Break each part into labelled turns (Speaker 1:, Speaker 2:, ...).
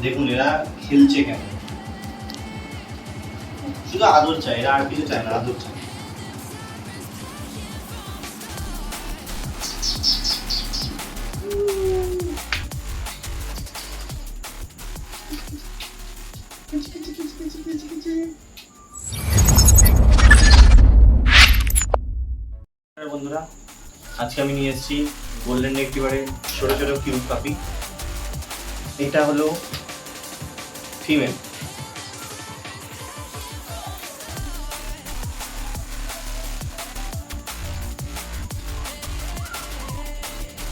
Speaker 1: দেখুন এরা খেলছে কেন, শুধু আদর চাই, এরা আর কিছু চায় না, আদর চায়। বন্ধুরা, আজকে আমি নিয়ে এসেছি গোল্ডেন রিট্রিভারের ছোট ছোট কিউট পাপি। এটা হলো ফিমেল।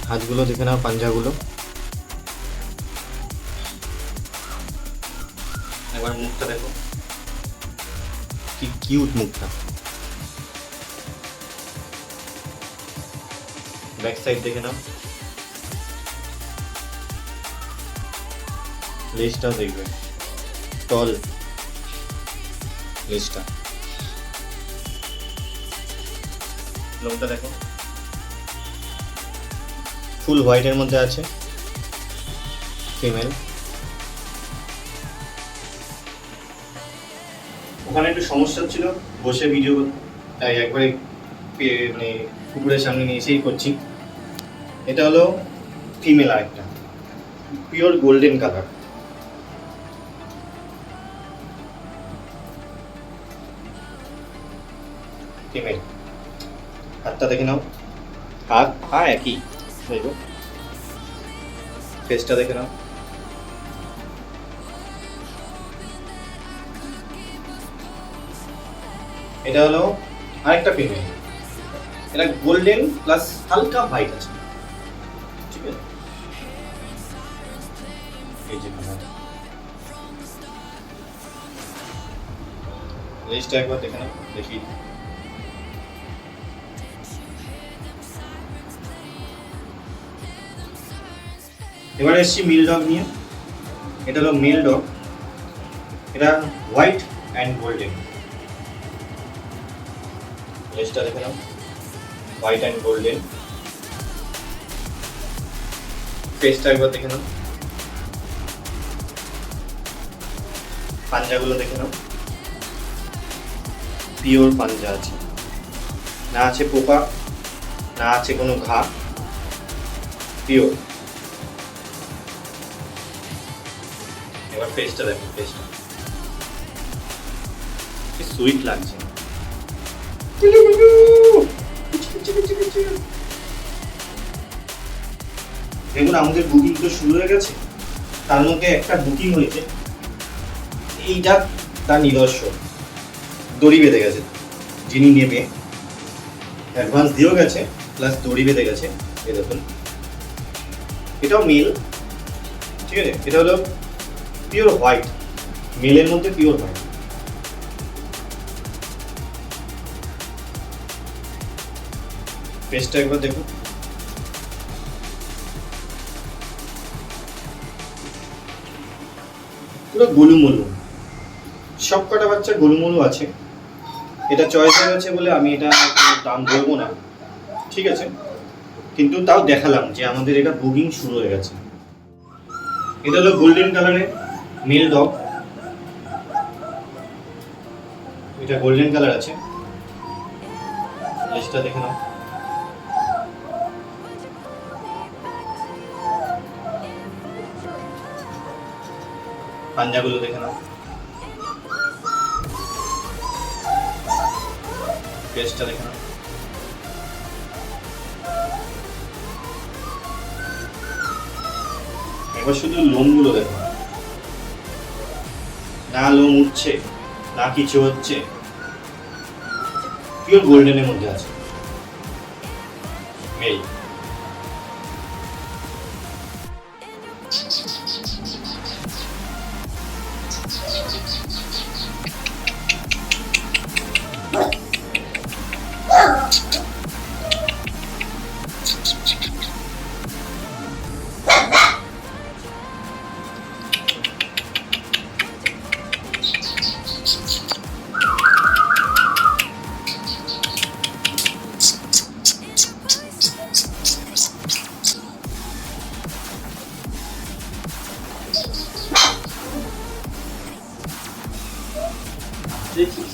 Speaker 1: হাতগুলো দেখে নাও, পাঞ্জাগুলো। একবার মুখটা দেখো, কি কিউট মুখটা। ব্যাক সাইড দেখে নাও, লেজটাও দেখবে, টল লেজটা। লোমটা দেখো, ফুল হোয়াইটের মধ্যে আছে, ফিমেল। ওখানে একটু সমস্যা ছিল বসে ভিডিও, তাই একবারে মানে কুকুরের সামনে নিয়ে এসেই করছি। এটা হলো ফিমেল, আরেকটা পিওর গোল্ডেন কালার। ফিমেল। হাতটা দেখে নাও, হাত পা একই, দেখো ফেসটা দেখে নাও। এটা হলো আরেকটা ফিমেল, এটা গোল্ডেন প্লাস হালকা হোয়াইট আছে, ঠিক আছে। এই যে লেজটা একবার দেখে নাও, দেখি। এবারে এসছি মিল ডগ নিয়ে। এটা হলো মেল ডগ, এটা হোয়াইট অ্যান্ড গোল্ডেন। লেজটা দেখে নাও, হোয়াইট অ্যান্ড গোল্ডেন। ফেসটা একবার দেখে নাও, পাঞ্জাগুলো দেখে নাও, পিওর পাঞ্জা আছে, না আছে পোকা, না আছে কোনো ঘা, পিওর। এবার ফেসটা দেখো, ফেসটা কি সুইট লাগছে। দেখুন আমাদের বুকিং তো শুরু হয়ে গেছে, তার মধ্যে একটা বুকিং হয়েছে, এইটা তার নিদর্শন। দড়ি বেঁধে গেছে, যিনি নেবে অ্যাডভান্স দিয়েও গেছে, প্লাস দড়ি বেঁধে গেছে। এই দেখুন, এটাও মেল, ঠিক আছে। এটা হলো পিওর হোয়াইট, মেলের মধ্যে পিওর হোয়াইট। ফেসটা একবার দেখুন, পুরো গোলুমলু, সব কটা বাচ্চা গোলুমলু আছে। এটা চয়েস হয়ে গেছে বলে আমি এটা দাম বলবো না, ঠিক আছে, কিন্তু তাও দেখালাম যে আমাদের এটা বুকিং শুরু হয়ে গেছে। এটা হলো গোল্ডেন কালারের মেল ডগ, এটা গোল্ডেন কালার আছে। লেজটা দেখে নাও, পাঞ্জাগুলো দেখে নাও, ফেসটা দেখে নাও। একবার শুধু লোমগুলো দেখো, না লোম উঠছে না কিছু হচ্ছে, পিওর গোল্ডেনের মধ্যে আছে। মেল। দেখিস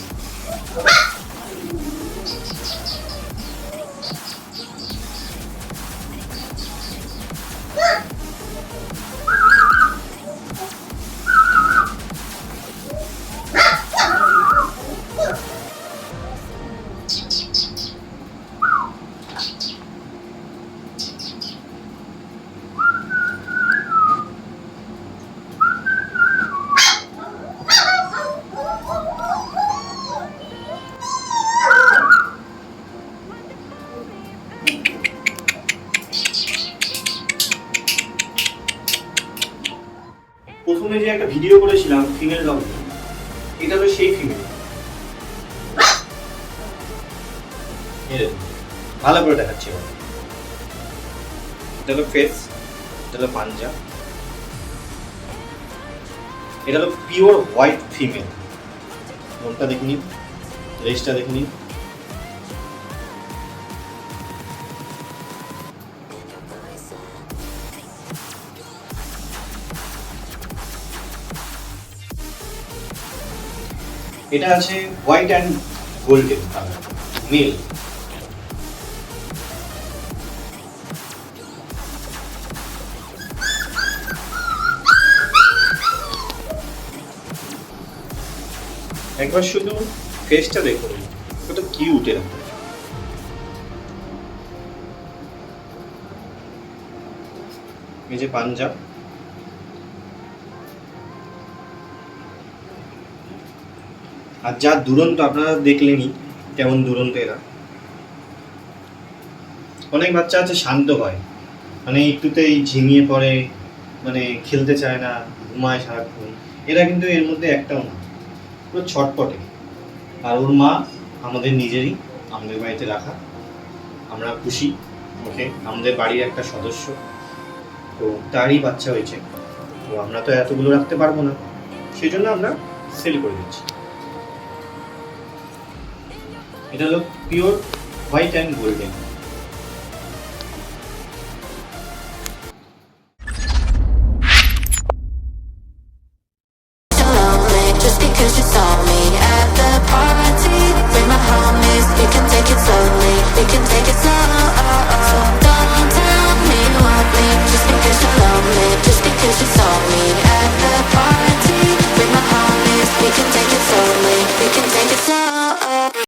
Speaker 1: প্রথমে যে একটা ভিডিও করেছিলাম ফিমেল ডগ, এটা তো সেই ফিমেল। ভালো করে দেখাচ্ছি এবার। এটা হলো ফেস, এটা হলো পাঞ্জা, এটা হলো পিওর হোয়াইট ফিমেল। লোমটা দেখে নিন, লেজটা দেখে নিন। এটা আছে white and golden colour, male. একবার শুধু ফেসটা দেখুন, কত কিউট এরা। এই যে পাঞ্জা, আর যা দুরন্ত আপনারা দেখলেনই কেমন দুরন্ত এরা। অনেক বাচ্চা আছে শান্ত হয়, মানে একটুতেই ঝিমিয়ে পড়ে, মানে খেলতে চায় না, ঘুমায় সারাক্ষণ। এরা কিন্তু এর মধ্যে একটাও না, পুরো ছটপটে। আর ওর মা আমাদের নিজেরই, আমাদের বাড়িতে রাখা, আমরা খুশি। ওকে আমাদের বাড়ির একটা সদস্য, তো তারই বাচ্চা হয়েছে, তো আমরা তো এতগুলো রাখতে পারবো না, সেই জন্য আমরা সেল করে দিচ্ছি। এটা হলো পিওর হোয়াইট অ্যান্ড গোল্ডেন।